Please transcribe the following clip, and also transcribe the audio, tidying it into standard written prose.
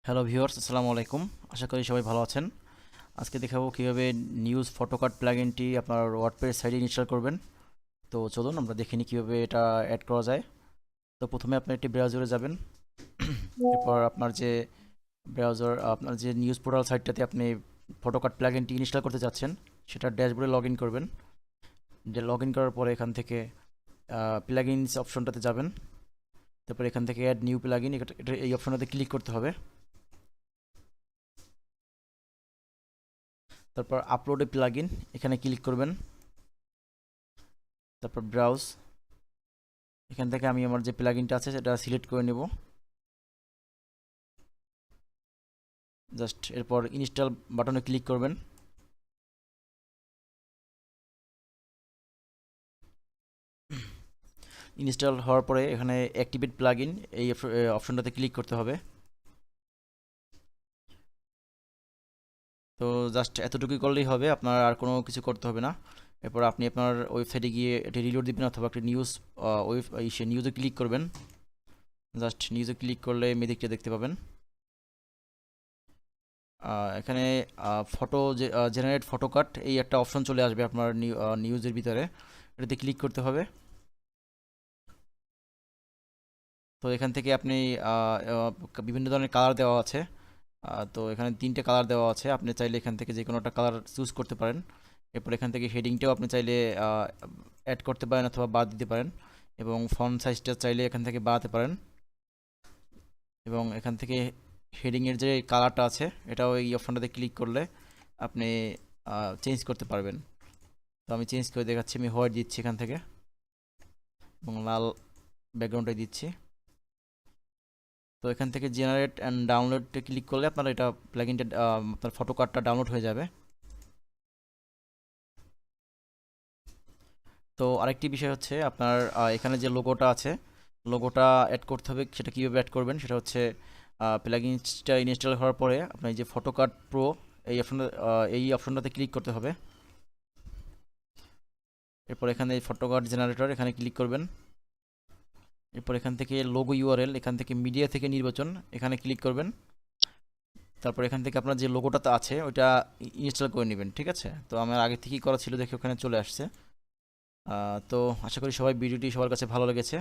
Hello viewers, আসসালামু আলাইকুম। আশা করি সবাই ভালো আছেন। আজকে দেখাবো কিভাবে নিউজ ফটোকার্ড প্লাগইনটি আপনার ওয়ার্ডপ্রেস সাইটে ইনস্টল করবেন। তো চলুন আমরা দেখে নিই কীভাবে এটা অ্যাড করা যায়। তো প্রথমে আপনি একটি ব্রাউজারে যাবেন। এরপর আপনার যে নিউজ পোর্টাল সাইটটাতে আপনি ফটোকার্ড প্লাগইনটি ইনস্টল করতে চাচ্ছেন সেটা ড্যাশবোর্ডে লগ ইন করবেন। লগ ইন করার পরে এখান থেকে প্লাগইনস অপশনটাতে যাবেন। তারপর এখান থেকে অ্যাড নিউ প্লাগইন, এটা এই অপশনটাতে ক্লিক করতে হবে। তারপর আপলোড এ প্লাগইন, এখানে ক্লিক করবেন। তারপর ব্রাউজ, এখান থেকে আমি আমার যে প্লাগইনটা আছে সেটা সিলেক্ট করে নেব। জাস্ট এরপর ইনস্টল বাটনে ক্লিক করবেন। ইনস্টল হওয়ার পরে এখানে অ্যাক্টিভেট প্লাগইন এই অপশনটাতে ক্লিক করতে হবে। তো জাস্ট এতটুকুই করলেই হবে, আপনার আর কোনো কিছু করতে হবে না। এরপর আপনি আপনার ওয়েবসাইটে গিয়ে এটি রিলোড দিবেন অথবা একটা নিউজে ক্লিক করবেন। জাস্ট নিউজে ক্লিক করলে মেদিকটা দেখতে পাবেন। এখানে জেনারেট ফটো কাট এই একটা অপশন চলে আসবে আপনার নিউজের ভিতরে, এটাতে ক্লিক করতে হবে। তো এখান থেকে আপনি বিভিন্ন ধরনের কালার দেওয়া আছে। তো এখানে তিনটে কালার দেওয়া আছে, আপনি চাইলে এখান থেকে যে কোনো একটা কালার চুজ করতে পারেন। এরপর এখান থেকে হেডিংটাও আপনি চাইলে অ্যাড করতে পারেন অথবা বাদ দিতে পারেন, এবং ফন্ট সাইজটা চাইলে এখান থেকে বাড়াতে পারেন। এবং এখান থেকে হেডিংয়ের যে কালারটা আছে এটাও এই অপশনটাতে ক্লিক করলে আপনি চেঞ্জ করতে পারবেন। তো আমি চেঞ্জ করে দেখাচ্ছি, আমি হোয়াইট দিচ্ছি এখান থেকে এবং লাল ব্যাকগ্রাউন্ডে দিচ্ছি। তো এখান থেকে জেনারেট অ্যান্ড ডাউনলোডে ক্লিক করলে আপনার এটা প্লাগইনটা আপনার ফটো কার্ডটা ডাউনলোড হয়ে যাবে। তো আরেকটি বিষয় হচ্ছে আপনার এখানে যে লোগোটা আছে, লোগোটা অ্যাড করতে হবে। সেটা কীভাবে অ্যাড করবেন সেটা হচ্ছে প্লাগইনসটা ইনস্টল হওয়ার পরে আপনার যে ফটো কার্ড প্রো এই অপশনটাতে ক্লিক করতে হবে। এরপর এখানে ফটো কার্ড জেনারেটর এখানে ক্লিক করবেন। এরপর এখান থেকে লোগো ইউআরএল, এখান থেকে মিডিয়া থেকে নির্বাচন, এখানে ক্লিক করবেন। তারপর এখান থেকে আপনার যে লোগোটাতে আছে ওইটা ইনস্টল করে নেবেন, ঠিক আছে? তো আমার আগে থেকেই করা ছিল দেখে ওখানে চলে আসছে। তো আশা করি ভিডিওটি সবার কাছে ভালো লেগেছে।